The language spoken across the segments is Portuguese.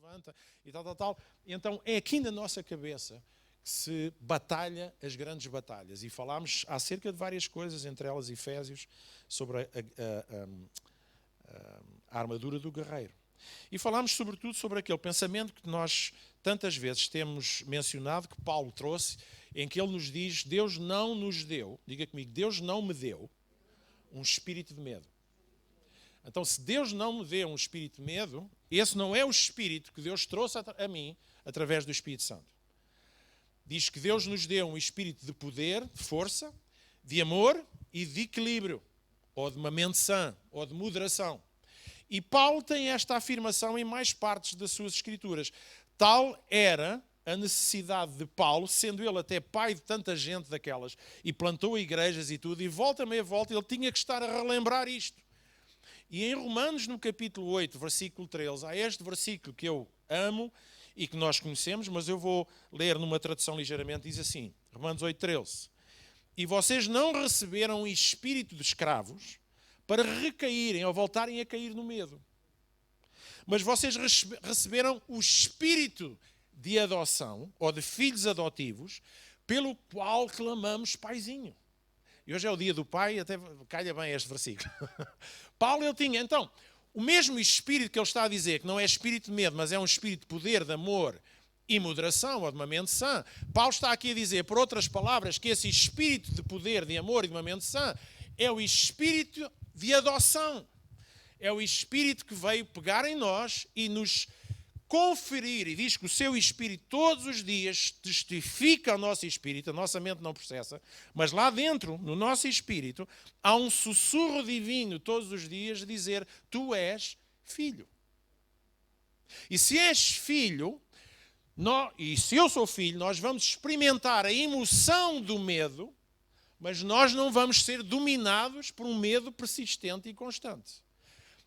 levanta e tal, tal, tal. Então é aqui na nossa cabeça que se batalha as grandes batalhas. E falámos acerca de várias coisas, entre elas Efésios, sobre a armadura do guerreiro. E falámos sobretudo sobre aquele pensamento que nós tantas vezes temos mencionado, que Paulo trouxe, em que ele nos diz: Deus não nos deu, diga comigo, Deus não me deu um espírito de medo. Então, se Deus não me deu um espírito de medo, esse não é o espírito que Deus trouxe a mim através do Espírito Santo. Diz que Deus nos deu um espírito de poder, de força, de amor e de equilíbrio, ou de uma mente sã, ou de moderação. E Paulo tem esta afirmação em mais partes das suas escrituras. Tal era a necessidade de Paulo, sendo ele até pai de tanta gente daquelas, e plantou igrejas e tudo, e volta meia volta, ele tinha que estar a relembrar isto. E em Romanos, no capítulo 8, versículo 13, há este versículo que eu amo e que nós conhecemos, mas eu vou ler numa tradução ligeiramente, diz assim, Romanos 8, 13. E vocês não receberam um espírito de escravos para recaírem ou voltarem a cair no medo. Mas vocês receberam o espírito de adoção, ou de filhos adotivos, pelo qual clamamos paizinho. E hoje é o dia do pai, até calha bem este versículo. Paulo, ele tinha, então, o mesmo espírito que ele está a dizer, que não é espírito de medo, mas é um espírito de poder, de amor e moderação, ou de uma mente sã. Paulo está aqui a dizer, por outras palavras, que esse espírito de poder, de amor e de uma mente sã é o espírito de adoção. É o espírito que veio pegar em nós e nos conferir, e diz que o seu espírito todos os dias testifica ao nosso espírito, a nossa mente não processa, mas lá dentro, no nosso espírito, há um sussurro divino todos os dias de dizer, tu és filho. E se és filho, e se eu sou filho, nós vamos experimentar a emoção do medo, mas nós não vamos ser dominados por um medo persistente e constante.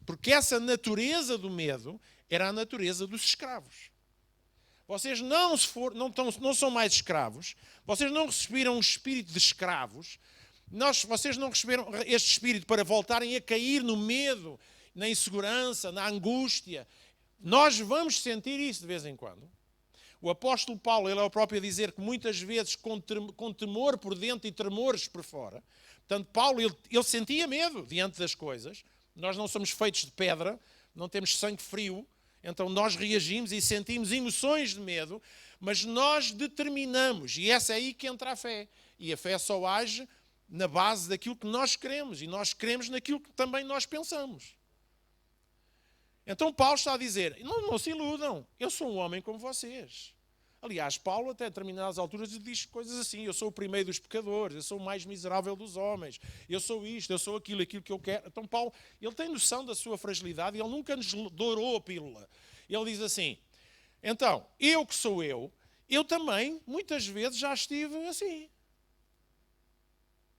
Porque essa natureza do medo era a natureza dos escravos. Vocês não são mais escravos, vocês não receberam um espírito de escravos, vocês não receberam este espírito para voltarem a cair no medo, na insegurança, na angústia. Nós vamos sentir isso de vez em quando. O apóstolo Paulo, ele é o próprio a dizer que muitas vezes com temor por dentro e tremores por fora. Portanto, Paulo, ele sentia medo diante das coisas. Nós não somos feitos de pedra, não temos sangue frio, então nós reagimos e sentimos emoções de medo, mas nós determinamos, e essa é aí que entra a fé. E a fé só age na base daquilo que nós queremos, e nós queremos naquilo que também nós pensamos. Então Paulo está a dizer, não se iludam, eu sou um homem como vocês. Aliás, Paulo até a determinadas alturas diz coisas assim, eu sou o primeiro dos pecadores, eu sou o mais miserável dos homens, eu sou isto, eu sou aquilo que eu quero. Então Paulo, ele tem noção da sua fragilidade e ele nunca nos dourou a pílula. Ele diz assim, então, eu que sou eu também muitas vezes já estive assim.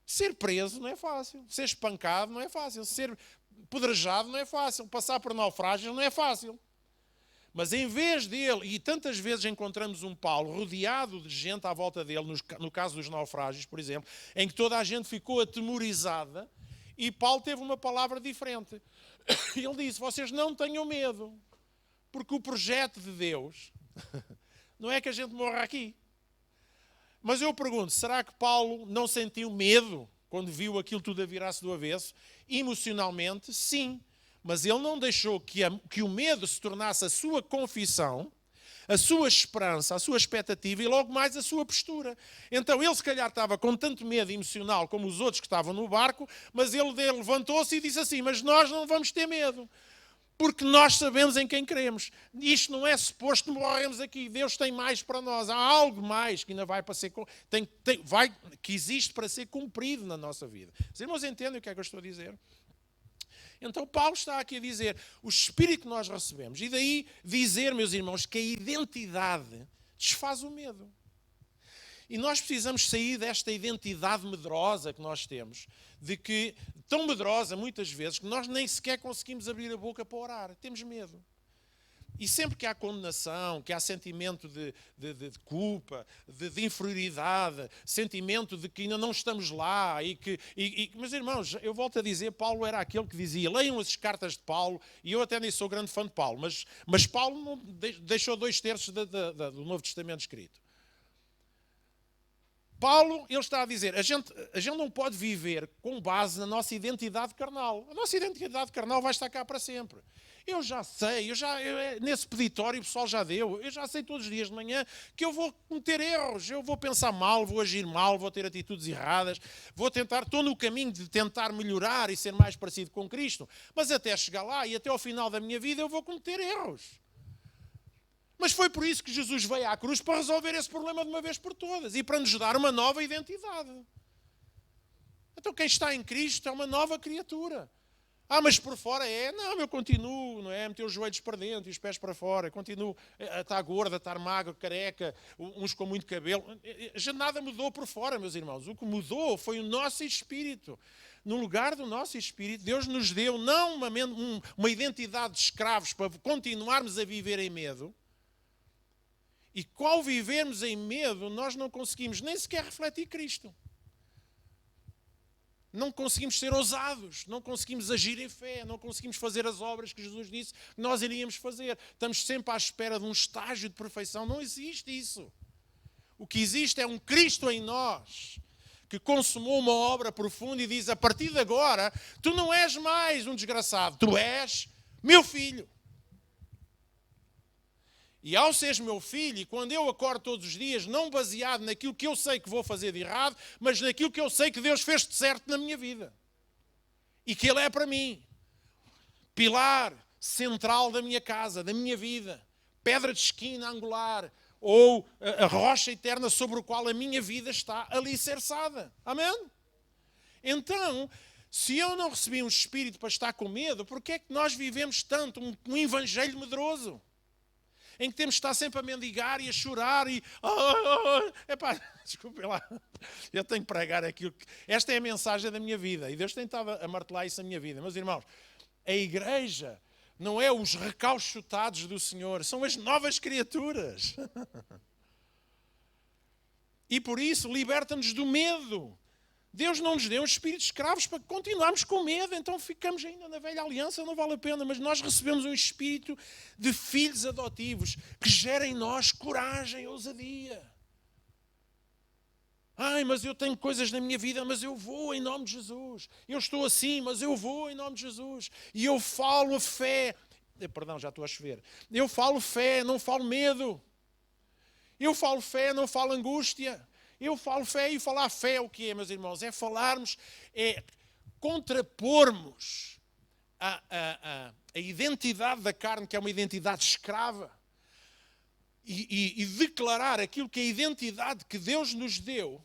Ser preso não é fácil, ser espancado não é fácil, ser pedrejado não é fácil, passar por naufrágios não é fácil. Mas em vez dele, e tantas vezes encontramos um Paulo rodeado de gente à volta dele, no caso dos naufrágios, por exemplo, em que toda a gente ficou atemorizada, e Paulo teve uma palavra diferente. Ele disse, vocês não tenham medo, porque o projeto de Deus não é que a gente morra aqui. Mas eu pergunto, será que Paulo não sentiu medo quando viu aquilo tudo a virar-se do avesso? Emocionalmente, sim. Mas ele não deixou que o medo se tornasse a sua confissão, a sua esperança, a sua expectativa e logo mais a sua postura. Então ele se calhar estava com tanto medo emocional como os outros que estavam no barco, mas ele levantou-se e disse assim, mas nós não vamos ter medo, porque nós sabemos em quem queremos. Isto não é suposto morrermos aqui, Deus tem mais para nós, há algo mais que ainda vai para ser, que existe para ser cumprido na nossa vida. Os irmãos entendem o que é que eu estou a dizer? Então Paulo está aqui a dizer o espírito que nós recebemos. E daí dizer, meus irmãos, que a identidade desfaz o medo. E nós precisamos sair desta identidade medrosa que nós temos, tão medrosa muitas vezes, que nós nem sequer conseguimos abrir a boca para orar. Temos medo. E sempre que há condenação, que há sentimento de culpa, de inferioridade, sentimento de que ainda não estamos lá, mas irmãos, eu volto a dizer, Paulo era aquele que dizia, leiam as cartas de Paulo, e eu até nem sou grande fã de Paulo, mas Paulo não deixou 2/3 do Novo Testamento escrito. Paulo, ele está a dizer, a gente não pode viver com base na nossa identidade carnal. A nossa identidade carnal vai estar cá para sempre. Eu já sei, nesse peditório o pessoal já deu, eu já sei todos os dias de manhã que eu vou cometer erros, eu vou pensar mal, vou agir mal, vou ter atitudes erradas, estou no caminho de tentar melhorar e ser mais parecido com Cristo, mas até chegar lá e até ao final da minha vida eu vou cometer erros. Mas foi por isso que Jesus veio à cruz, para resolver esse problema de uma vez por todas e para nos dar uma nova identidade. Então quem está em Cristo é uma nova criatura. Mas por fora não, eu continuo, não é? Meter os joelhos para dentro e os pés para fora, continuo a estar gorda, a estar magra, careca, uns com muito cabelo. Já nada mudou por fora, meus irmãos. O que mudou foi o nosso espírito. No lugar do nosso espírito, Deus nos deu não uma identidade de escravos para continuarmos a viver em medo. E ao vivermos em medo, nós não conseguimos nem sequer refletir Cristo. Não conseguimos ser ousados, não conseguimos agir em fé, não conseguimos fazer as obras que Jesus disse que nós iríamos fazer. Estamos sempre à espera de um estágio de perfeição. Não existe isso. O que existe é um Cristo em nós, que consumou uma obra profunda e diz, a partir de agora, tu não és mais um desgraçado, tu és meu filho. E ao seres meu filho, e quando eu acordo todos os dias, não baseado naquilo que eu sei que vou fazer de errado, mas naquilo que eu sei que Deus fez de certo na minha vida. E que Ele é para mim. Pilar central da minha casa, da minha vida. Pedra de esquina angular. Ou a rocha eterna sobre a qual a minha vida está alicerçada. Amém? Então, se eu não recebi um espírito para estar com medo, por que é que nós vivemos tanto um evangelho medroso? Em que temos de estar sempre a mendigar e a chorar e... Epá, desculpem lá, eu tenho que pregar aquilo que... Esta é a mensagem da minha vida e Deus tem estado a martelar isso na minha vida. Meus irmãos, a igreja não é os recauchutados do Senhor, são as novas criaturas. E por isso, liberta-nos do medo. Deus não nos deu um espírito de escravos para continuarmos com medo, então ficamos ainda na velha aliança, não vale a pena, mas nós recebemos um espírito de filhos adotivos que gera em nós coragem, ousadia. Mas eu tenho coisas na minha vida, mas eu vou em nome de Jesus. Eu estou assim, mas eu vou em nome de Jesus. E eu falo a fé. Perdão, já estou a chover. Eu falo fé, não falo medo. Eu falo fé, não falo angústia. Eu falo fé, e falar fé é o que é, meus irmãos? É falarmos, é contrapormos a identidade da carne, que é uma identidade escrava, e declarar aquilo que a identidade que Deus nos deu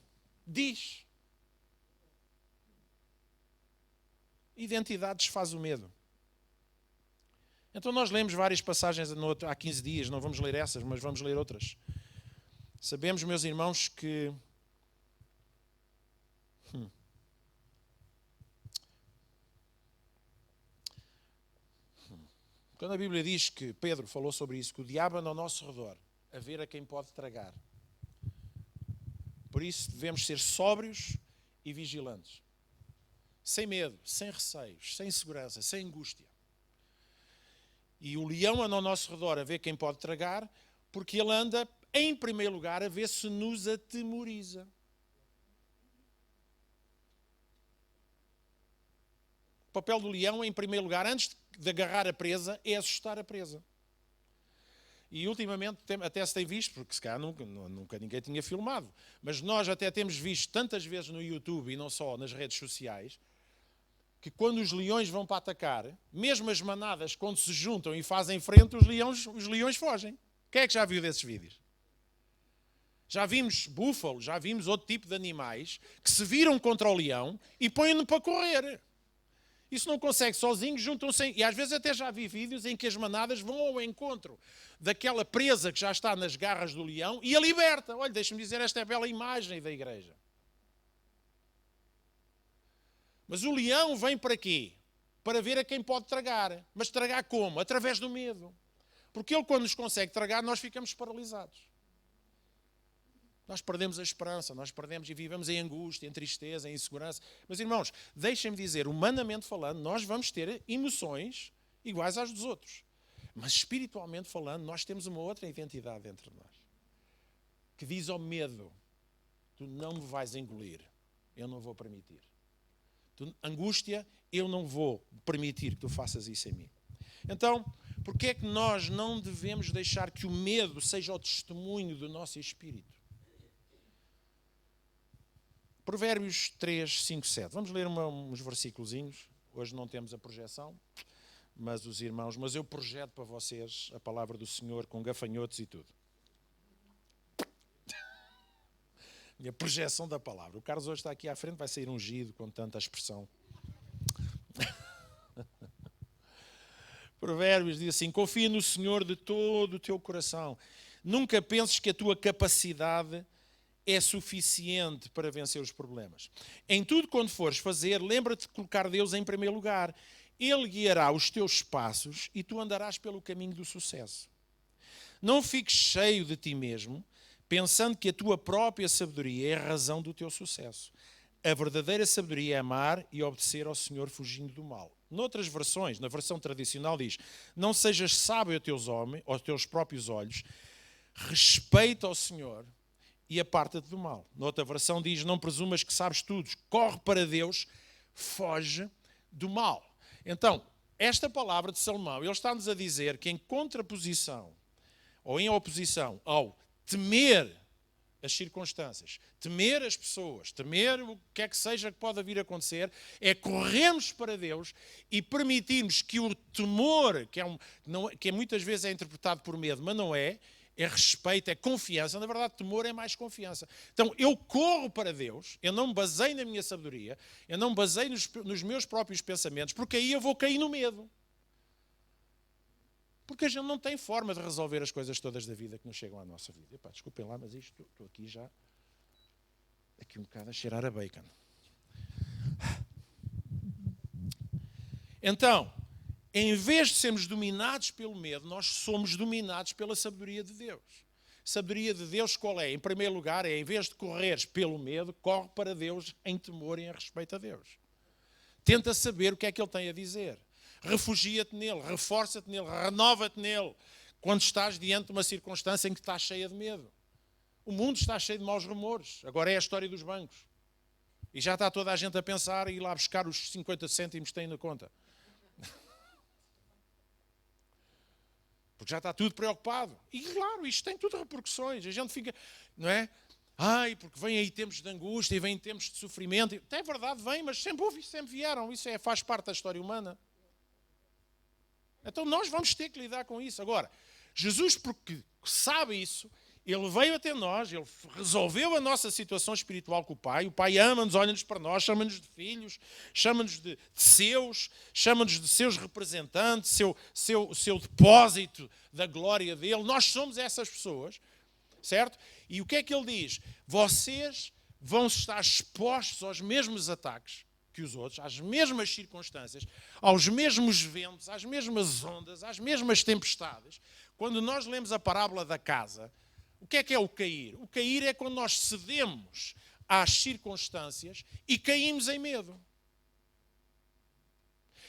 diz. Identidade desfaz o medo. Então nós lemos várias passagens há 15 dias, não vamos ler essas, mas vamos ler outras. Sabemos, meus irmãos, que quando a Bíblia diz que Pedro falou sobre isso, que o diabo anda ao nosso redor, a ver a quem pode tragar. Por isso devemos ser sóbrios e vigilantes. Sem medo, sem receios, sem insegurança, sem angústia. E o leão anda ao nosso redor a ver quem pode tragar, porque ele anda, em primeiro lugar, a ver se nos atemoriza. O papel do leão, em primeiro lugar, antes de agarrar a presa, é assustar a presa. E ultimamente até se tem visto, porque se calhar nunca ninguém tinha filmado, mas nós até temos visto tantas vezes no YouTube e não só nas redes sociais, que quando os leões vão para atacar, mesmo as manadas, quando se juntam e fazem frente, os leões fogem. Quem é que já viu desses vídeos? Já vimos búfalos, já vimos outro tipo de animais que se viram contra o leão e põem-no para correr. Isso não consegue sozinho, juntam-se. E às vezes até já vi vídeos em que as manadas vão ao encontro daquela presa que já está nas garras do leão e a liberta. Olha, deixa-me dizer, esta é a bela imagem da igreja. Mas o leão vem para quê? Para ver a quem pode tragar. Mas tragar como? Através do medo. Porque ele, quando nos consegue tragar, nós ficamos paralisados. Nós perdemos a esperança, nós perdemos e vivemos em angústia, em tristeza, em insegurança. Mas, irmãos, deixem-me dizer, humanamente falando, nós vamos ter emoções iguais às dos outros. Mas, espiritualmente falando, nós temos uma outra identidade entre nós. Que diz ao medo, tu não me vais engolir, eu não vou permitir. Angústia, eu não vou permitir que tu faças isso em mim. Então, porque é que nós não devemos deixar que o medo seja o testemunho do nosso espírito? Provérbios 3, 5, 7. Vamos ler uns versículozinhos. Hoje não temos a projeção, mas eu projeto para vocês a palavra do Senhor com gafanhotos e tudo. A projeção da palavra. O Carlos hoje está aqui à frente, vai sair ungido com tanta expressão. Provérbios diz assim: confia no Senhor de todo o teu coração. Nunca penses que a tua capacidade é suficiente para vencer os problemas. Em tudo quando fores fazer, lembra-te de colocar Deus em primeiro lugar. Ele guiará os teus passos e tu andarás pelo caminho do sucesso. Não fiques cheio de ti mesmo, pensando que a tua própria sabedoria é a razão do teu sucesso. A verdadeira sabedoria é amar e obedecer ao Senhor fugindo do mal. Noutras versões, na versão tradicional diz: não sejas sábio aos teus próprios olhos, respeita ao Senhor e aparta-te do mal. Noutra versão diz: não presumas que sabes tudo, corre para Deus, foge do mal. Então, esta palavra de Salomão, ele está-nos a dizer que em contraposição, ou em oposição ao temer as circunstâncias, temer as pessoas, temer o que é que seja que pode vir a acontecer, é corrermos para Deus e permitirmos que o temor, que muitas vezes é interpretado por medo, mas não é respeito, é confiança. Na verdade, temor é mais confiança. Então, eu corro para Deus, eu não me baseio na minha sabedoria, eu não me baseio nos meus próprios pensamentos, porque aí eu vou cair no medo. Porque a gente não tem forma de resolver as coisas todas da vida que nos chegam à nossa vida. Epá, desculpem lá, mas isto, estou aqui já, aqui um bocado a cheirar a bacon. Então, em vez de sermos dominados pelo medo, nós somos dominados pela sabedoria de Deus. Sabedoria de Deus qual é? Em primeiro lugar, em vez de correres pelo medo, corre para Deus em temor e em respeito a Deus. Tenta saber o que é que Ele tem a dizer. Refugia-te nele, reforça-te nele, renova-te nele, quando estás diante de uma circunstância em que estás cheia de medo. O mundo está cheio de maus rumores. Agora é a história dos bancos. E já está toda a gente a pensar e ir lá buscar os 50 cêntimos que têm na conta. Porque já está tudo preocupado. E claro, isto tem tudo repercussões. A gente fica, não é? Ai, porque vem aí tempos de angústia e vem tempos de sofrimento. É verdade, vem, mas sempre houve, sempre vieram. Isso faz parte da história humana. Então nós vamos ter que lidar com isso. Agora, Jesus, porque sabe isso, Ele veio até nós, Ele resolveu a nossa situação espiritual com o Pai ama-nos, olha-nos para nós, chama-nos de filhos, chama-nos de seus, chama-nos de seus representantes, seu depósito da glória dEle. Nós somos essas pessoas, certo? E o que é que Ele diz? Vocês vão estar expostos aos mesmos ataques que os outros, às mesmas circunstâncias, aos mesmos ventos, às mesmas ondas, às mesmas tempestades. Quando nós lemos a parábola da casa, o que é o cair? O cair é quando nós cedemos às circunstâncias e caímos em medo.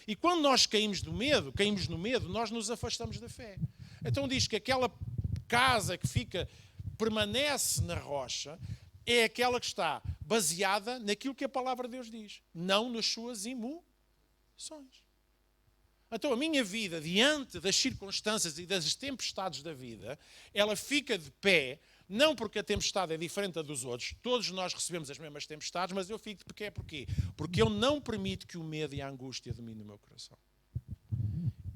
E quando nós caímos no medo, nós nos afastamos da fé. Então diz que aquela casa que permanece na rocha, é aquela que está baseada naquilo que a palavra de Deus diz, não nas suas emoções. Então a minha vida, diante das circunstâncias e das tempestades da vida, ela fica de pé, não porque a tempestade é diferente da dos outros, todos nós recebemos as mesmas tempestades, mas eu fico de pé porquê? Porque eu não permito que o medo e a angústia dominem o meu coração.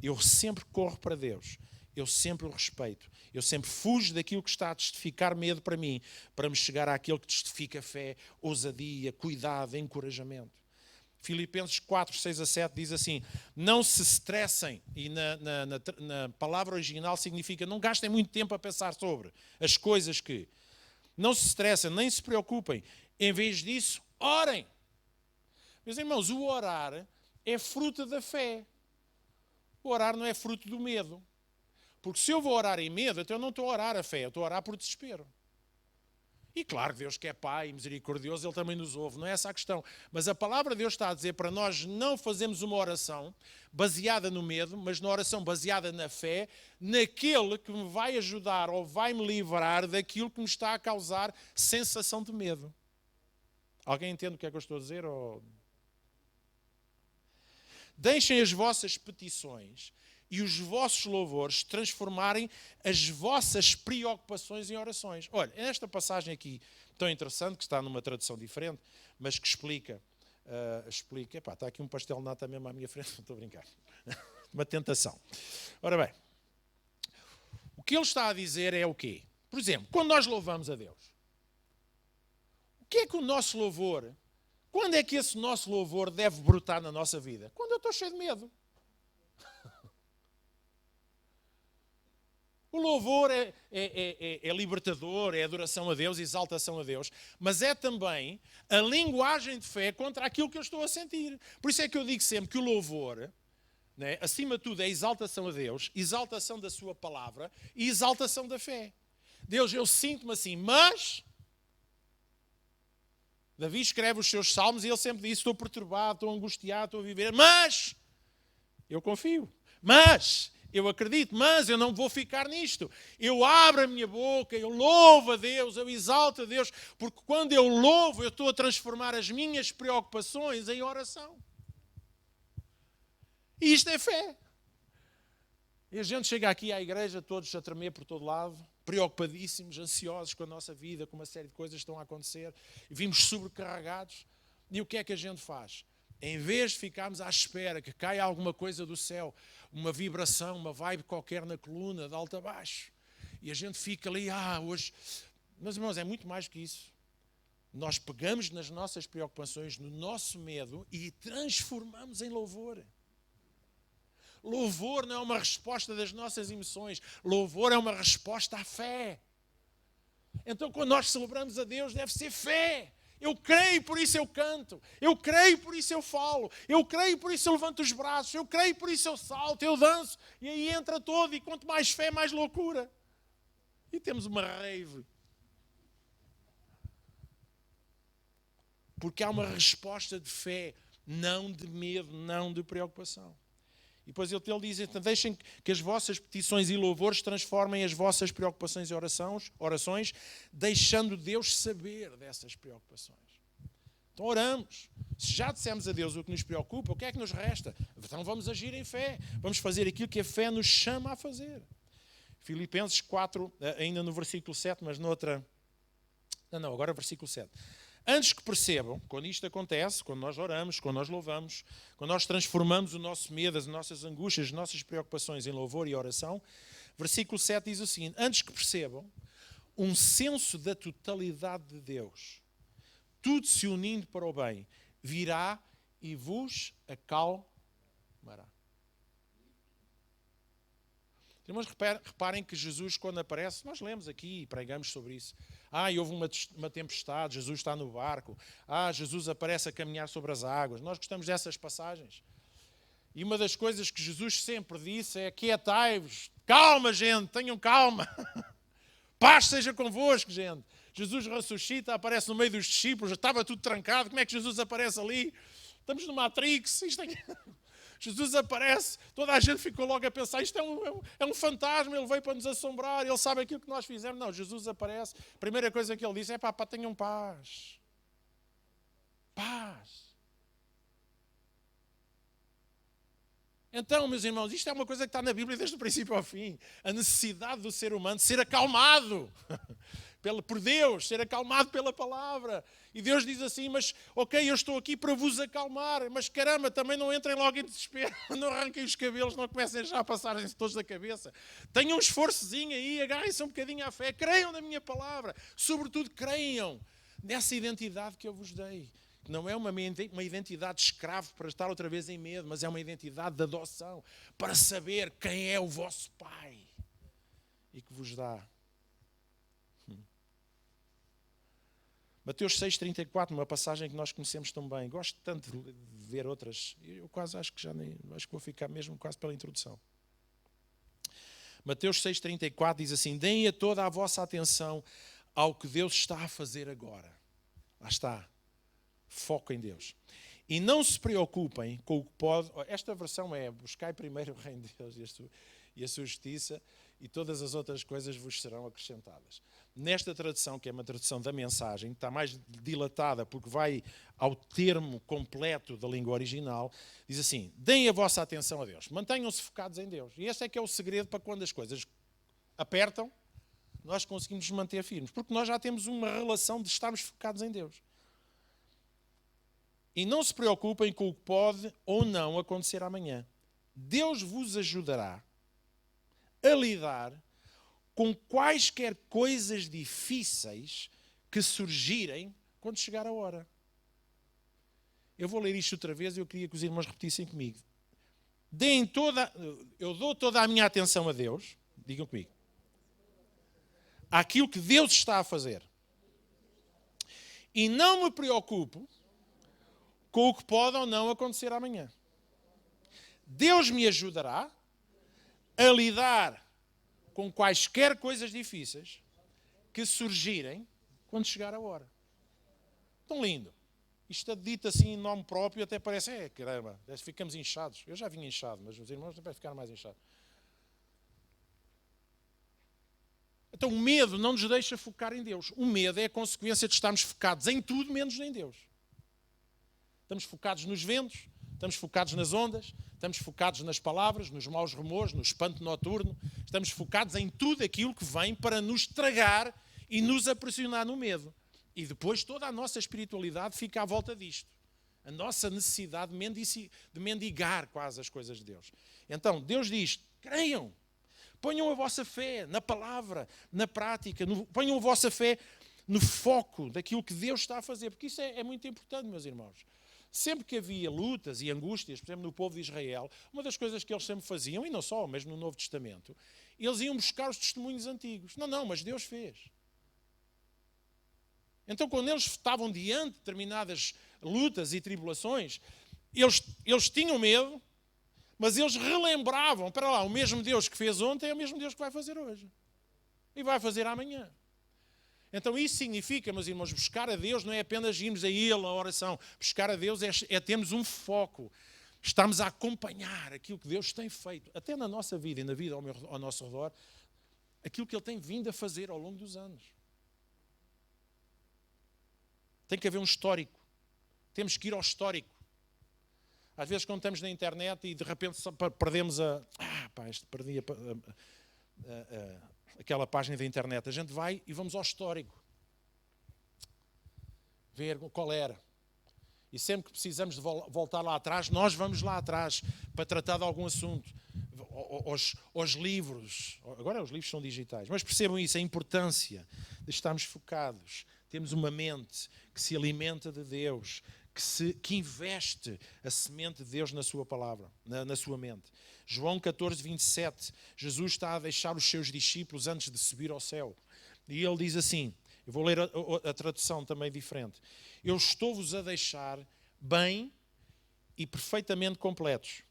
Eu sempre corro para Deus. Eu sempre o respeito. Eu sempre fujo daquilo que está a testificar medo para mim, para me chegar àquele que testifica fé, ousadia, cuidado, encorajamento. Filipenses 4, 6 a 7 diz assim: não se estressem, e na palavra original significa não gastem muito tempo a pensar sobre as coisas que... Não se estressem, nem se preocupem. Em vez disso, orem. Meus irmãos, o orar é fruto da fé. O orar não é fruto do medo. Porque se eu vou orar em medo, então eu não estou a orar a fé, eu estou a orar por desespero. E claro, Deus que é Pai e misericordioso, Ele também nos ouve, não é essa a questão. Mas a palavra de Deus está a dizer para nós não fazermos uma oração baseada no medo, mas na oração baseada na fé, naquele que me vai ajudar ou vai me livrar daquilo que me está a causar sensação de medo. Alguém entende o que é que eu estou a dizer? Ou... Deixem as vossas petições e os vossos louvores transformarem as vossas preocupações em orações. Olha, esta passagem aqui, tão interessante, que está numa tradução diferente, mas que explica, epá, está aqui um pastel de nata mesmo à minha frente, não estou a brincar. Uma tentação. Ora bem, o que ele está a dizer é o quê? Por exemplo, quando nós louvamos a Deus, o que é que o nosso louvor, quando é que esse nosso louvor deve brotar na nossa vida? Quando eu estou cheio de medo. O louvor é libertador, é adoração a Deus, exaltação a Deus, mas é também a linguagem de fé contra aquilo que eu estou a sentir. Por isso é que eu digo sempre que o louvor, né, acima de tudo, é exaltação a Deus, exaltação da sua palavra e exaltação da fé. Deus, eu sinto-me assim, mas... Davi escreve os seus salmos e ele sempre diz, estou perturbado, estou angustiado, estou a viver, mas eu confio, mas... Eu acredito, mas eu não vou ficar nisto. Eu abro a minha boca, eu louvo a Deus, eu exalto a Deus, porque quando eu louvo, eu estou a transformar as minhas preocupações em oração. E isto é fé. E a gente chega aqui à igreja, todos a tremer por todo lado, preocupadíssimos, ansiosos com a nossa vida, com uma série de coisas que estão a acontecer, e vimos sobrecarregados. E o que é que a gente faz? Em vez de ficarmos à espera que caia alguma coisa do céu, uma vibração, uma vibe qualquer na coluna, de alto a baixo, e a gente fica ali, hoje... Meus irmãos, é muito mais que isso. Nós pegamos nas nossas preocupações, no nosso medo, e transformamos em louvor. Louvor não é uma resposta das nossas emoções. Louvor é uma resposta à fé. Então, quando nós celebramos a Deus, deve ser fé. Eu creio, por isso eu canto. Eu creio, por isso eu falo. Eu creio, por isso eu levanto os braços. Eu creio, por isso eu salto, eu danço. E aí entra todo. E quanto mais fé, mais loucura. E temos uma rave. Porque há uma resposta de fé, não de medo, não de preocupação. E depois ele diz, então, deixem que as vossas petições e louvores transformem as vossas preocupações em orações, deixando Deus saber dessas preocupações. Então oramos. Se já dissemos a Deus o que nos preocupa, o que é que nos resta? Então vamos agir em fé. Vamos fazer aquilo que a fé nos chama a fazer. Filipenses 4, ainda no versículo 7, mas noutra... Não, agora versículo 7. Antes que percebam, quando isto acontece, quando nós oramos, quando nós louvamos, quando nós transformamos o nosso medo, as nossas angústias, as nossas preocupações em louvor e oração, versículo 7 diz o seguinte, antes que percebam um senso da totalidade de Deus, tudo se unindo para o bem, virá e vos acalmará. Irmãos, reparem que Jesus, quando aparece, nós lemos aqui e pregamos sobre isso. Houve uma tempestade, Jesus está no barco. Jesus aparece a caminhar sobre as águas. Nós gostamos dessas passagens. E uma das coisas que Jesus sempre disse é: aquietai-vos, calma, gente, tenham calma. Paz seja convosco, gente. Jesus ressuscita, aparece no meio dos discípulos, estava tudo trancado. Como é que Jesus aparece ali? Estamos no Matrix, isto aqui... Jesus aparece, toda a gente ficou logo a pensar, isto é um fantasma, ele veio para nos assombrar, ele sabe aquilo que nós fizemos. Não, Jesus aparece, a primeira coisa que ele diz é: tenham paz. Paz. Então, meus irmãos, isto é uma coisa que está na Bíblia desde o princípio ao fim. A necessidade do ser humano de ser acalmado por Deus, ser acalmado pela palavra. E Deus diz assim: mas ok, eu estou aqui para vos acalmar, mas caramba, também não entrem logo em desespero, não arranquem os cabelos, não comecem já a passarem-se todos da cabeça. Tenham um esforçozinho aí, agarrem-se um bocadinho à fé, creiam na minha palavra, sobretudo creiam nessa identidade que eu vos dei. Não é uma identidade de escravo para estar outra vez em medo, mas é uma identidade de adoção, para saber quem é o vosso Pai e que vos dá. Mateus 6,34, uma passagem que nós conhecemos tão bem. Gosto tanto de ver outras. Eu quase acho que vou ficar mesmo quase pela introdução. Mateus 6,34 diz assim: deem a toda a vossa atenção ao que Deus está a fazer agora. Lá está. Foco em Deus. E não se preocupem com o que pode... Esta versão é: buscai primeiro o reino de Deus e a sua justiça, e todas as outras coisas vos serão acrescentadas. Nesta tradução, que é uma tradução da mensagem, está mais dilatada porque vai ao termo completo da língua original, diz assim: deem a vossa atenção a Deus. Mantenham-se focados em Deus. E este é que é o segredo para quando as coisas apertam, nós conseguimos nos manter firmes. Porque nós já temos uma relação de estarmos focados em Deus. E não se preocupem com o que pode ou não acontecer amanhã. Deus vos ajudará a lidar com quaisquer coisas difíceis que surgirem quando chegar a hora. Eu vou ler isto outra vez e eu queria que os irmãos repetissem comigo. Eu dou toda a minha atenção a Deus, digam comigo, àquilo que Deus está a fazer. E não me preocupo com o que pode ou não acontecer amanhã. Deus me ajudará a lidar com quaisquer coisas difíceis que surgirem quando chegar a hora. Tão lindo. Isto dito assim em nome próprio até parece, caramba, ficamos inchados. Eu já vim inchado, mas os irmãos não podem ficar mais inchados. Então o medo não nos deixa focar em Deus. O medo é a consequência de estarmos focados em tudo menos em Deus. Estamos focados nos ventos, estamos focados nas ondas, estamos focados nas palavras, nos maus rumores, no espanto noturno. Estamos focados em tudo aquilo que vem para nos tragar e nos aprisionar no medo. E depois toda a nossa espiritualidade fica à volta disto. A nossa necessidade de mendigar quase as coisas de Deus. Então, Deus diz: creiam, ponham a vossa fé na palavra, na prática, ponham a vossa fé no foco daquilo que Deus está a fazer. Porque isso é muito importante, meus irmãos. Sempre que havia lutas e angústias, por exemplo, no povo de Israel, uma das coisas que eles sempre faziam, e não só, mesmo no Novo Testamento, eles iam buscar os testemunhos antigos. Não, mas Deus fez. Então, quando eles estavam diante de determinadas lutas e tribulações, eles tinham medo, mas eles relembravam: para lá, o mesmo Deus que fez ontem é o mesmo Deus que vai fazer hoje. E vai fazer amanhã. Então isso significa, meus irmãos, buscar a Deus não é apenas irmos a Ele na oração. Buscar a Deus é termos um foco. Estamos a acompanhar aquilo que Deus tem feito, até na nossa vida e na vida ao nosso redor, aquilo que Ele tem vindo a fazer ao longo dos anos. Tem que haver um histórico. Temos que ir ao histórico. Às vezes quando estamos na internet e de repente perdemos perdi aquela página da internet, a gente vai e vamos ao histórico. Ver qual era. E sempre que precisamos de voltar lá atrás, nós vamos lá atrás para tratar de algum assunto. Os livros. Agora os livros são digitais. Mas percebam isso, a importância de estarmos focados. Temos uma mente que se alimenta de Deus, que investe a semente de Deus na sua palavra, na sua mente. João 14, 27, Jesus está a deixar os seus discípulos antes de subir ao céu. E ele diz assim, eu vou ler a tradução também diferente: eu estou-vos a deixar bem e perfeitamente completos.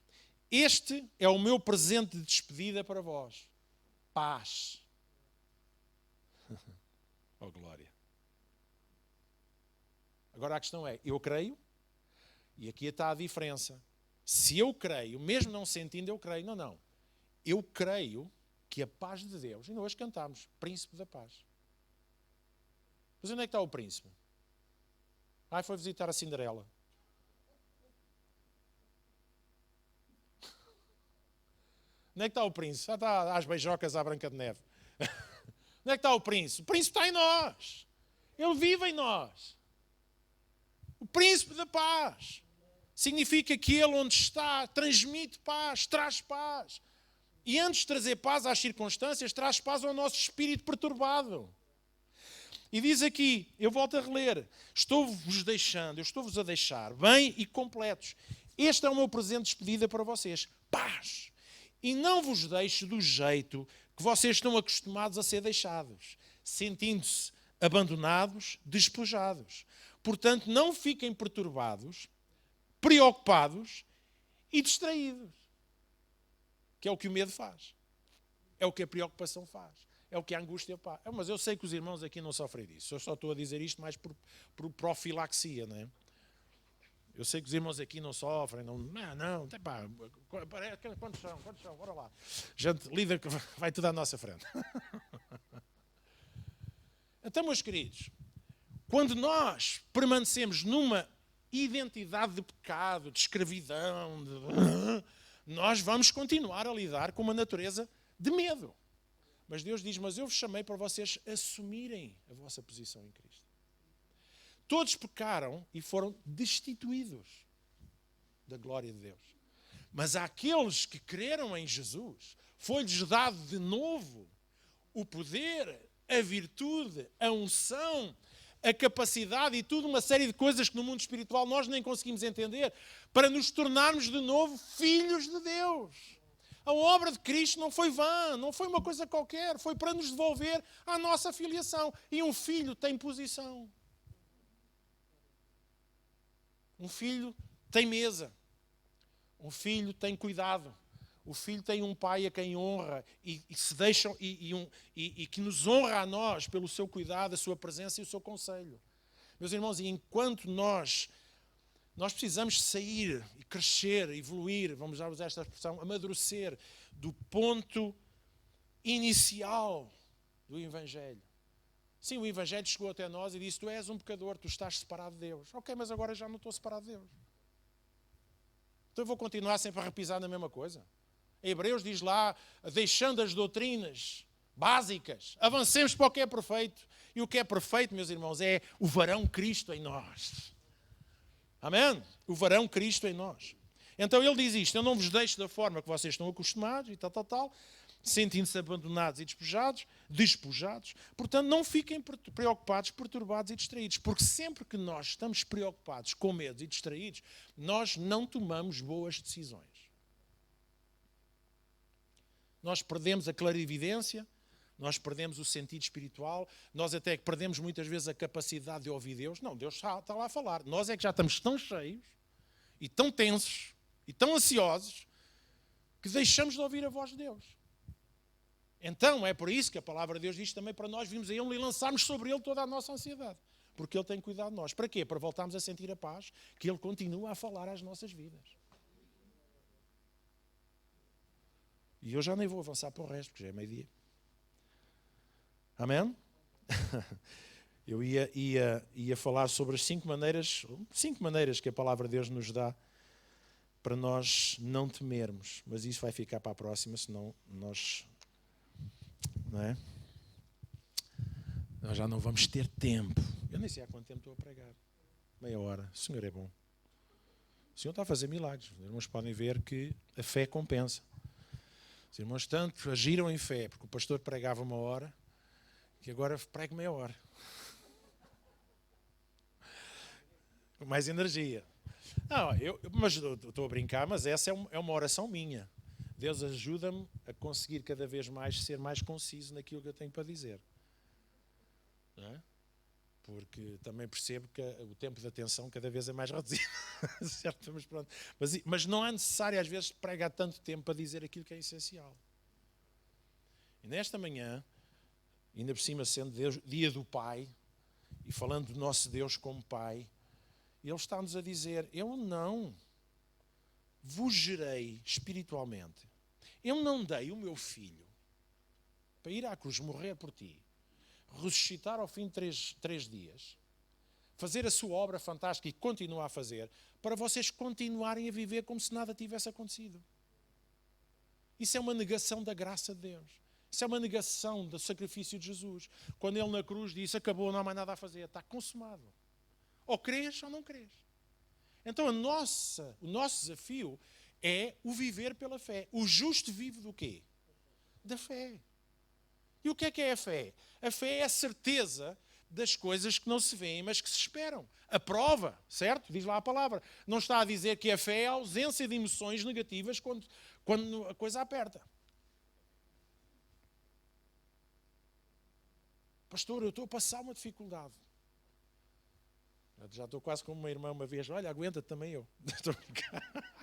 Este é o meu presente de despedida para vós. Paz. Oh, glória. Agora a questão é, eu creio, e aqui está a diferença. Se eu creio, mesmo não sentindo, eu creio. Não. Eu creio que a paz de Deus, e nós cantamos, Príncipe da Paz. Mas onde é que está o príncipe? Foi visitar a Cinderela. Onde é que está o príncipe? Está às beijocas à Branca de Neve. Onde é que está o príncipe? O príncipe está em nós. Ele vive em nós. O príncipe da paz. Significa que ele, onde está, transmite paz, traz paz. E antes de trazer paz às circunstâncias, traz paz ao nosso espírito perturbado. E diz aqui, eu volto a reler: estou-vos a deixar bem e completos. Este é o meu presente de despedida para vocês. Paz. E não vos deixo do jeito que vocês estão acostumados a ser deixados, sentindo-se abandonados, despojados. Portanto, não fiquem perturbados, preocupados e distraídos. Que é o que o medo faz. É o que a preocupação faz. É o que a angústia faz. Mas eu sei que os irmãos aqui não sofrem disso. Eu só estou a dizer isto mais por profilaxia, não é? Eu sei que os irmãos aqui não sofrem, quantos são? Bora lá. Gente, líder que vai tudo à nossa frente. Então, meus queridos, quando nós permanecemos numa identidade de pecado, de escravidão, nós vamos continuar a lidar com uma natureza de medo. Mas Deus diz, mas eu vos chamei para vocês assumirem a vossa posição em Cristo. Todos pecaram e foram destituídos da glória de Deus. Mas àqueles que creram em Jesus, foi-lhes dado de novo o poder, a virtude, a unção, a capacidade e tudo uma série de coisas que no mundo espiritual nós nem conseguimos entender, para nos tornarmos de novo filhos de Deus. A obra de Cristo não foi vã, não foi uma coisa qualquer, foi para nos devolver à nossa filiação. E um filho tem posição. Um filho tem mesa. Um filho tem cuidado. O filho tem um pai a quem honra e se deixam, e que nos honra a nós pelo seu cuidado, a sua presença e o seu conselho. Meus irmãos, e enquanto nós precisamos sair e crescer, evoluir, vamos já usar esta expressão, amadurecer do ponto inicial do Evangelho. Sim, o Evangelho chegou até nós e disse, tu és um pecador, tu estás separado de Deus. Ok, mas agora já não estou separado de Deus. Então eu vou continuar sempre a repisar na mesma coisa. Em Hebreus diz lá, deixando as doutrinas básicas, avancemos para o que é perfeito. E o que é perfeito, meus irmãos, é o varão Cristo em nós. Amém? O varão Cristo em nós. Então ele diz isto, eu não vos deixo da forma que vocês estão acostumados e tal, sentindo-se abandonados e despojados. Portanto, não fiquem preocupados, perturbados e distraídos, porque sempre que nós estamos preocupados, com medo e distraídos, nós não tomamos boas decisões. Nós perdemos a clarividência, nós perdemos o sentido espiritual, nós até que perdemos muitas vezes a capacidade de ouvir Deus. Não, Deus está lá a falar. Nós é que já estamos tão cheios, e tão tensos, e tão ansiosos, que deixamos de ouvir a voz de Deus. Então, é por isso que a palavra de Deus diz também para nós virmos a Ele e lançarmos sobre Ele toda a nossa ansiedade. Porque Ele tem cuidado de nós. Para quê? Para voltarmos a sentir a paz que Ele continua a falar às nossas vidas. E eu já nem vou avançar para o resto, porque já é meio-dia. Amém? Eu ia falar sobre as 5 maneiras que a palavra de Deus nos dá para nós não temermos. Mas isso vai ficar para a próxima, senão nós... Não é? Nós já não vamos ter tempo. Eu nem sei há quanto tempo estou a pregar. Meia hora. O Senhor é bom. O Senhor está a fazer milagres. Os irmãos podem ver que a fé compensa. Os irmãos tanto agiram em fé, porque o pastor pregava 1 hora, que agora prego meia hora. Com mais energia. Não, mas eu estou a brincar, mas essa é uma oração minha. Deus ajuda-me a conseguir cada vez mais ser mais conciso naquilo que eu tenho para dizer. Não é? Porque também percebo que o tempo de atenção cada vez é mais reduzido. Certo? Mas, pronto. Mas não é necessário às vezes pregar tanto tempo para dizer aquilo que é essencial. E nesta manhã, ainda por cima sendo dia do Pai, e falando do nosso Deus como Pai, Ele está-nos a dizer, eu não vos gerei espiritualmente. Eu não dei o meu filho para ir à cruz morrer por ti, ressuscitar ao fim de 3 dias, fazer a sua obra fantástica e continuar a fazer, para vocês continuarem a viver como se nada tivesse acontecido. Isso é uma negação da graça de Deus. Isso é uma negação do sacrifício de Jesus. Quando Ele na cruz disse, acabou, não há mais nada a fazer, está consumado. Ou crês ou não crês. Então o nosso desafio é o viver pela fé. O justo vive do quê? Da fé. E o que é a fé? A fé é a certeza das coisas que não se veem, mas que se esperam. A prova, certo? Diz lá a palavra. Não está a dizer que a fé é a ausência de emoções negativas quando a coisa aperta. Pastor, eu estou a passar uma dificuldade. Já estou quase como uma irmã uma vez. Olha, aguenta também eu. Estou a brincar.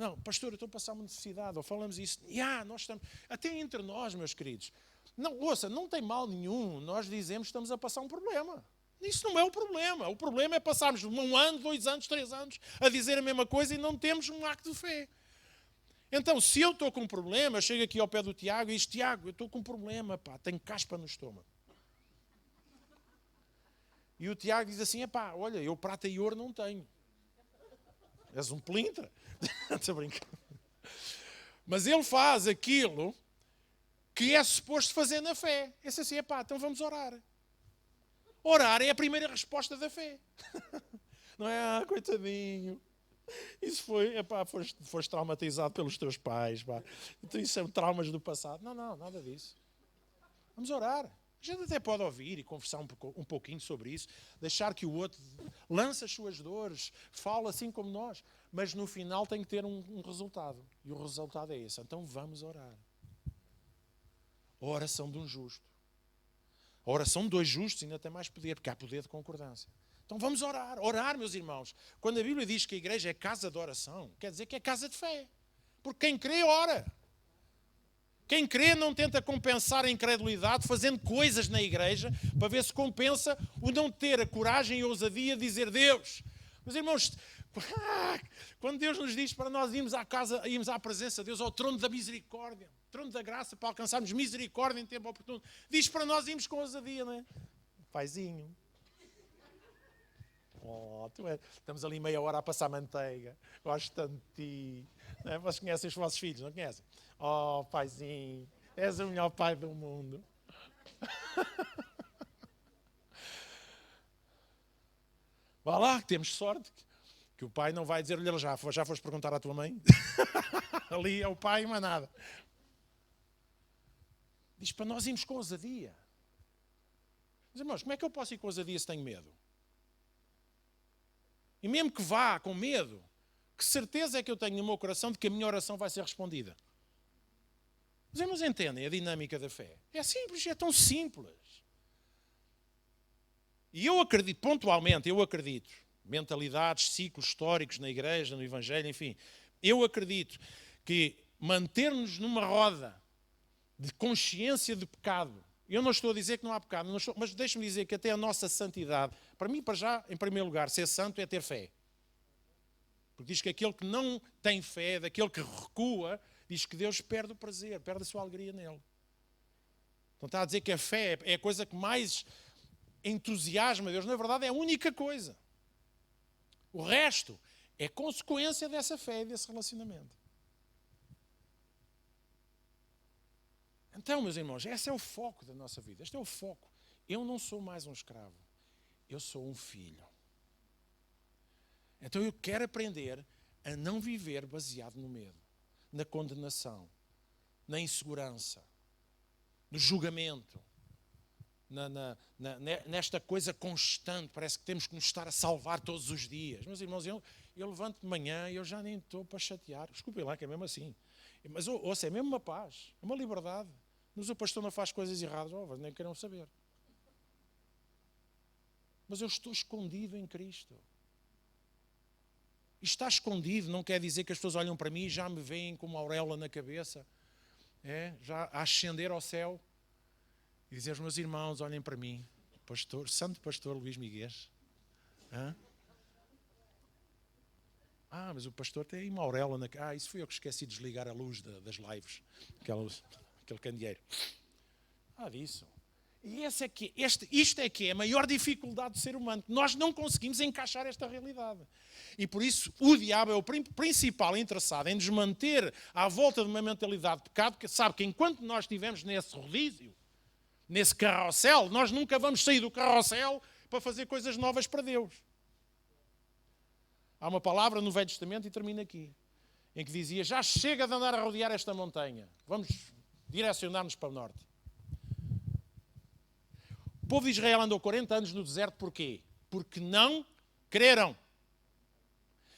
não, pastor, eu estou a passar uma necessidade, ou falamos isso. Nós estamos, até entre nós, meus queridos. Não, ouça, não tem mal nenhum nós dizemos que estamos a passar um problema. Isso não é o problema. O problema é passarmos 1 ano, 2 anos, 3 anos a dizer a mesma coisa e não temos um acto de fé. Então, se eu estou com um problema, eu chego aqui ao pé do Tiago e diz, Tiago, eu estou com um problema, tenho caspa no estômago. E o Tiago diz assim, olha, eu prata e ouro não tenho. És um pelintra. Estou brincando. Mas ele faz aquilo que é suposto fazer na fé. É assim, então vamos orar. Orar é a primeira resposta da fé. Não é, coitadinho. Isso foi, foste traumatizado pelos teus pais. Então isso são traumas do passado. Não, nada disso. Vamos orar. A gente até pode ouvir e conversar um pouquinho sobre isso. Deixar que o outro lance as suas dores. Fala assim como nós. Mas no final tem que ter um resultado. E o resultado é esse. Então vamos orar. A oração de um justo. A oração de 2 justos ainda tem mais poder, porque há poder de concordância. Então vamos orar. Orar, meus irmãos. Quando a Bíblia diz que a igreja é casa de oração, quer dizer que é casa de fé. Porque quem crê, ora. Quem crê não tenta compensar a incredulidade fazendo coisas na igreja para ver se compensa o não ter a coragem e a ousadia de dizer Deus. Meus irmãos, quando Deus nos diz para nós irmos à casa, irmos à presença de Deus, ao trono da misericórdia, trono da graça, para alcançarmos misericórdia em tempo oportuno, diz para nós irmos com ousadia, não é? Paizinho. Estamos ali meia hora a passar manteiga. Gosto tanto de ti. Não é? Vocês conhecem os vossos filhos, não conhecem? Oh, paizinho, és o melhor pai do mundo. Vá lá, que temos sorte. Que o pai não vai dizer-lhe, já foste perguntar à tua mãe? Ali é o pai, mas nada. Diz para nós irmos com ousadia. Mas, irmãos, como é que eu posso ir com ousadia se tenho medo? E mesmo que vá com medo, que certeza é que eu tenho no meu coração de que a minha oração vai ser respondida? Os irmãos entendem a dinâmica da fé? É simples, é tão simples. E eu acredito, pontualmente, mentalidades, ciclos históricos na igreja, no evangelho, enfim, eu acredito que manter-nos numa roda de consciência de pecado, eu não estou a dizer que não há pecado, mas deixe-me dizer que até a nossa santidade, para mim, para já, em primeiro lugar, ser santo é ter fé. Porque diz que aquele que não tem fé, daquele que recua, diz que Deus perde o prazer, perde a sua alegria nele. Então está a dizer que a fé é a coisa que mais entusiasma Deus. Na verdade, é a única coisa. O resto é consequência dessa fé e desse relacionamento. Então, meus irmãos, esse é o foco da nossa vida. Este é o foco. Eu não sou mais um escravo. Eu sou um filho. Então eu quero aprender a não viver baseado no medo, na condenação, na insegurança, no julgamento, nesta coisa constante. Parece que temos que nos estar a salvar todos os dias. Meus irmãos, eu levanto de manhã e eu já nem estou para chatear. Desculpem lá que é mesmo assim. Mas ouça, é mesmo uma paz, é uma liberdade. Mas o pastor não faz coisas erradas, nem queiram saber. Mas eu estou escondido em Cristo. E estar escondido não quer dizer que as pessoas olham para mim e já me veem com uma auréola na cabeça, já a ascender ao céu e dizer aos meus irmãos, olhem para mim, pastor, santo pastor Luís Miguel. Mas o pastor tem uma auréola na cabeça. Isso foi eu que esqueci de desligar a luz das lives, aquele candeeiro. Disso. E isto é que é a maior dificuldade do ser humano. Nós não conseguimos encaixar esta realidade. E por isso o diabo é o principal interessado em nos manter à volta de uma mentalidade de pecado, que sabe que enquanto nós estivermos nesse rodízio, nesse carrossel, nós nunca vamos sair do carrossel para fazer coisas novas para Deus. Há uma palavra no Velho Testamento, e termina aqui, em que dizia, já chega de andar a rodear esta montanha, vamos direcionar-nos para o norte. O povo de Israel andou 40 anos no deserto, porquê? Porque não creram.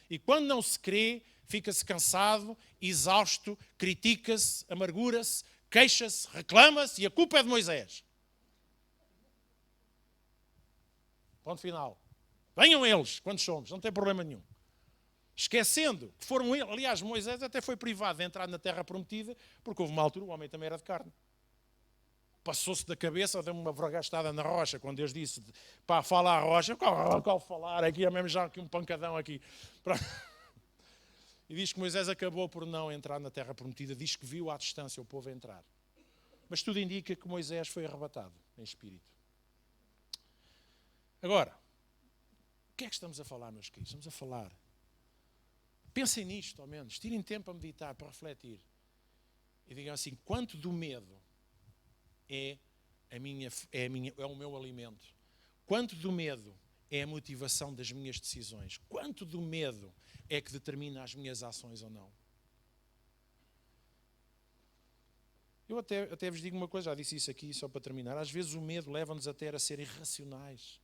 E quando não se crê, fica-se cansado, exausto, critica-se, amargura-se, queixa-se, reclama-se e a culpa é de Moisés. Ponto final. Venham eles, quando somos, não tem problema nenhum. Esquecendo que foram ele. Aliás, Moisés até foi privado de entrar na terra prometida, porque houve uma altura, o homem também era de carne. Passou-se da cabeça, deu uma vergastada na rocha, quando Deus disse, pá, fala à rocha, qual falar, aqui é mesmo já aqui um pancadão aqui. E diz que Moisés acabou por não entrar na terra prometida, diz que viu à distância o povo entrar. Mas tudo indica que Moisés foi arrebatado em espírito. Agora, o que é que estamos a falar, meus queridos? Estamos a falar. Pensem nisto, ao menos. Tirem tempo a meditar, para refletir. E digam assim, quanto do medo é o meu alimento? Quanto do medo é a motivação das minhas decisões? Quanto do medo é que determina as minhas ações ou não? Eu até vos digo uma coisa, já disse isso aqui só para terminar. Às vezes o medo leva-nos até a ser irracionais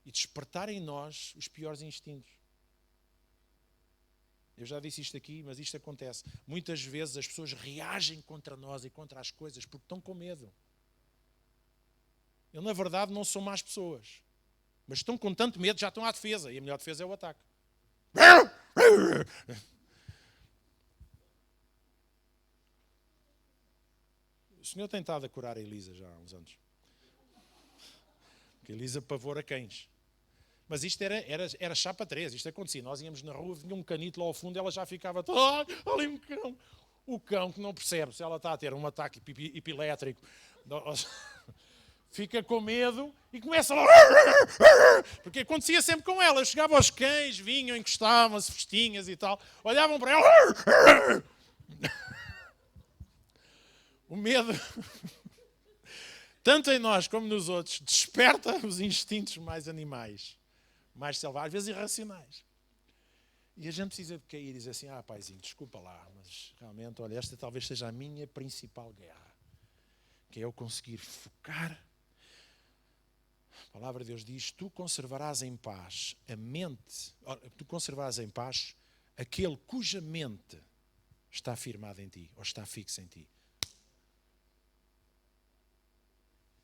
e despertar em nós os piores instintos. Eu já disse isto aqui, mas isto acontece. Muitas vezes as pessoas reagem contra nós e contra as coisas porque estão com medo. Eles, na verdade, não são más pessoas. Mas estão com tanto medo, já estão à defesa. E a melhor defesa é o ataque. O Senhor tem estado a curar a Elisa já há uns anos. Porque a Elisa pavora cães. Mas isto era chapa 3, isto acontecia. Nós íamos na rua, vinha um canito lá ao fundo, ela já ficava toda, ali um cão. O cão que não percebe se ela está a ter um ataque epilétrico, fica com medo e começa a... Porque acontecia sempre com ela. Eu chegava aos cães, vinham, encostavam-se, festinhas e tal, olhavam para ela. O medo, tanto em nós como nos outros, desperta os instintos mais animais. Mais selvagens, às vezes irracionais. E a gente precisa de cair e dizer assim, paizinho, desculpa lá, mas realmente, olha, esta talvez seja a minha principal guerra, que é eu conseguir focar. A palavra de Deus diz, tu conservarás em paz a mente, tu conservarás em paz aquele cuja mente está firmada em ti, ou está fixa em ti.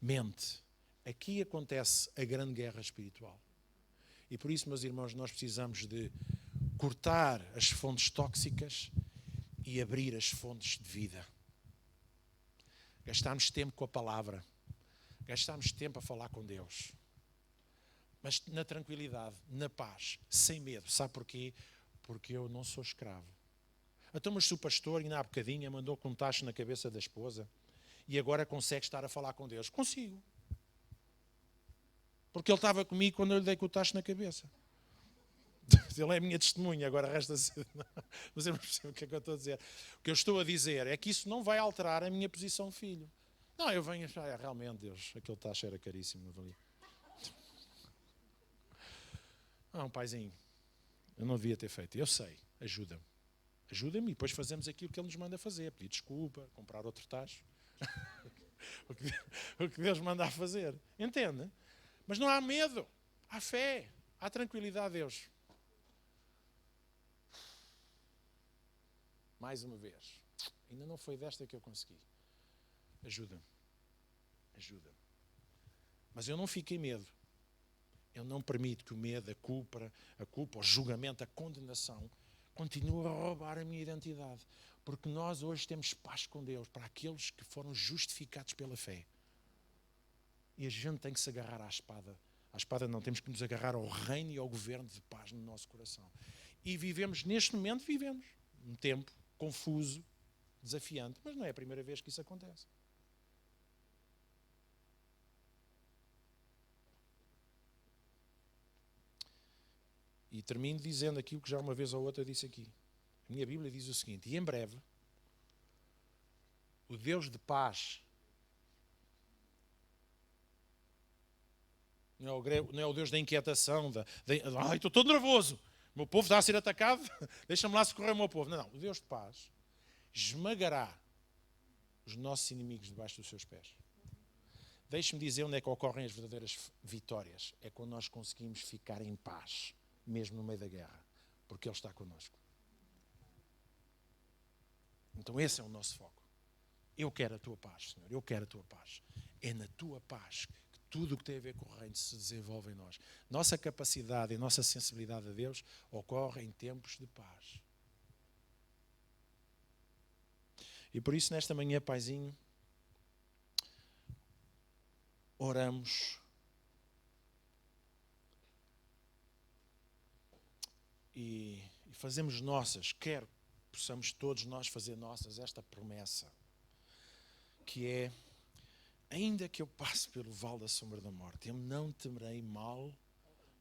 Mente. Aqui acontece a grande guerra espiritual. E por isso, meus irmãos, nós precisamos de cortar as fontes tóxicas e abrir as fontes de vida. Gastámos tempo com a palavra. Gastámos tempo a falar com Deus. Mas na tranquilidade, na paz, sem medo. Sabe porquê? Porque eu não sou escravo. Então, mas se o pastor, ainda há bocadinho, mandou com um tacho na cabeça da esposa e agora consegue estar a falar com Deus. Consigo. Porque ele estava comigo quando eu lhe dei com o tacho na cabeça. Ele é a minha testemunha, agora resta-se... Mas eu não percebo o que é que eu estou a dizer. O que eu estou a dizer é que isso não vai alterar a minha posição de filho. Não, eu venho achar, realmente, Deus, aquele tacho era caríssimo. Não valia. Não, paizinho, eu não devia ter feito. Eu sei, ajuda-me. Ajuda-me e depois fazemos aquilo que ele nos manda fazer. Pedir desculpa, comprar outro tacho. O que Deus manda a fazer. Entende? Mas não há medo, há fé, há tranquilidade a Deus. Mais uma vez, ainda não foi desta que eu consegui. Ajuda-me, ajuda-me. Mas eu não fico em medo. Eu não permito que o medo, a culpa, o julgamento, a condenação, continue a roubar a minha identidade. Porque nós hoje temos paz com Deus para aqueles que foram justificados pela fé. E a gente tem que se agarrar à espada. À espada não, temos que nos agarrar ao reino e ao governo de paz no nosso coração. E vivemos, neste momento, um tempo confuso, desafiante, mas não é a primeira vez que isso acontece. E termino dizendo aquilo que já uma vez ou outra disse aqui. A minha Bíblia diz o seguinte, e em breve, o Deus de paz, não é o Deus da inquietação, estou todo nervoso, o meu povo está a ser atacado, deixa-me lá socorrer o meu povo. Não, o Deus de paz esmagará os nossos inimigos debaixo dos seus pés. Deixe-me dizer onde é que ocorrem as verdadeiras vitórias. É quando nós conseguimos ficar em paz, mesmo no meio da guerra, porque Ele está connosco. Então esse é o nosso foco. Eu quero a tua paz, Senhor, eu quero a tua paz. É na tua paz que tudo o que tem a ver com o reino se desenvolve em nós. Nossa capacidade e nossa sensibilidade a Deus ocorre em tempos de paz. E por isso, nesta manhã, Paizinho, oramos e fazemos nossas, quer possamos todos nós fazer nossas esta promessa, que é: ainda que eu passe pelo vale da sombra da morte, eu não temerei mal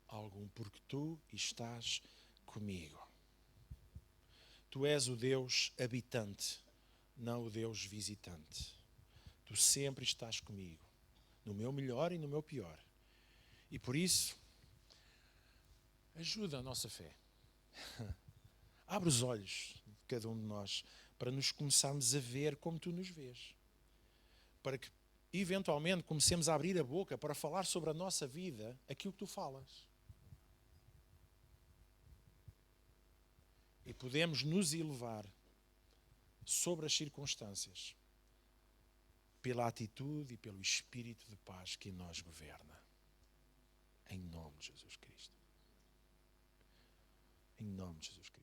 algum, porque tu estás comigo. Tu és o Deus habitante, não o Deus visitante. Tu sempre estás comigo, no meu melhor e no meu pior. E por isso, ajuda a nossa fé. Abre os olhos de cada um de nós para nos começarmos a ver como tu nos vês. Para que, eventualmente, comecemos a abrir a boca para falar sobre a nossa vida aquilo que tu falas. E podemos nos elevar sobre as circunstâncias pela atitude e pelo espírito de paz que em nós governa. Em nome de Jesus Cristo. Em nome de Jesus Cristo.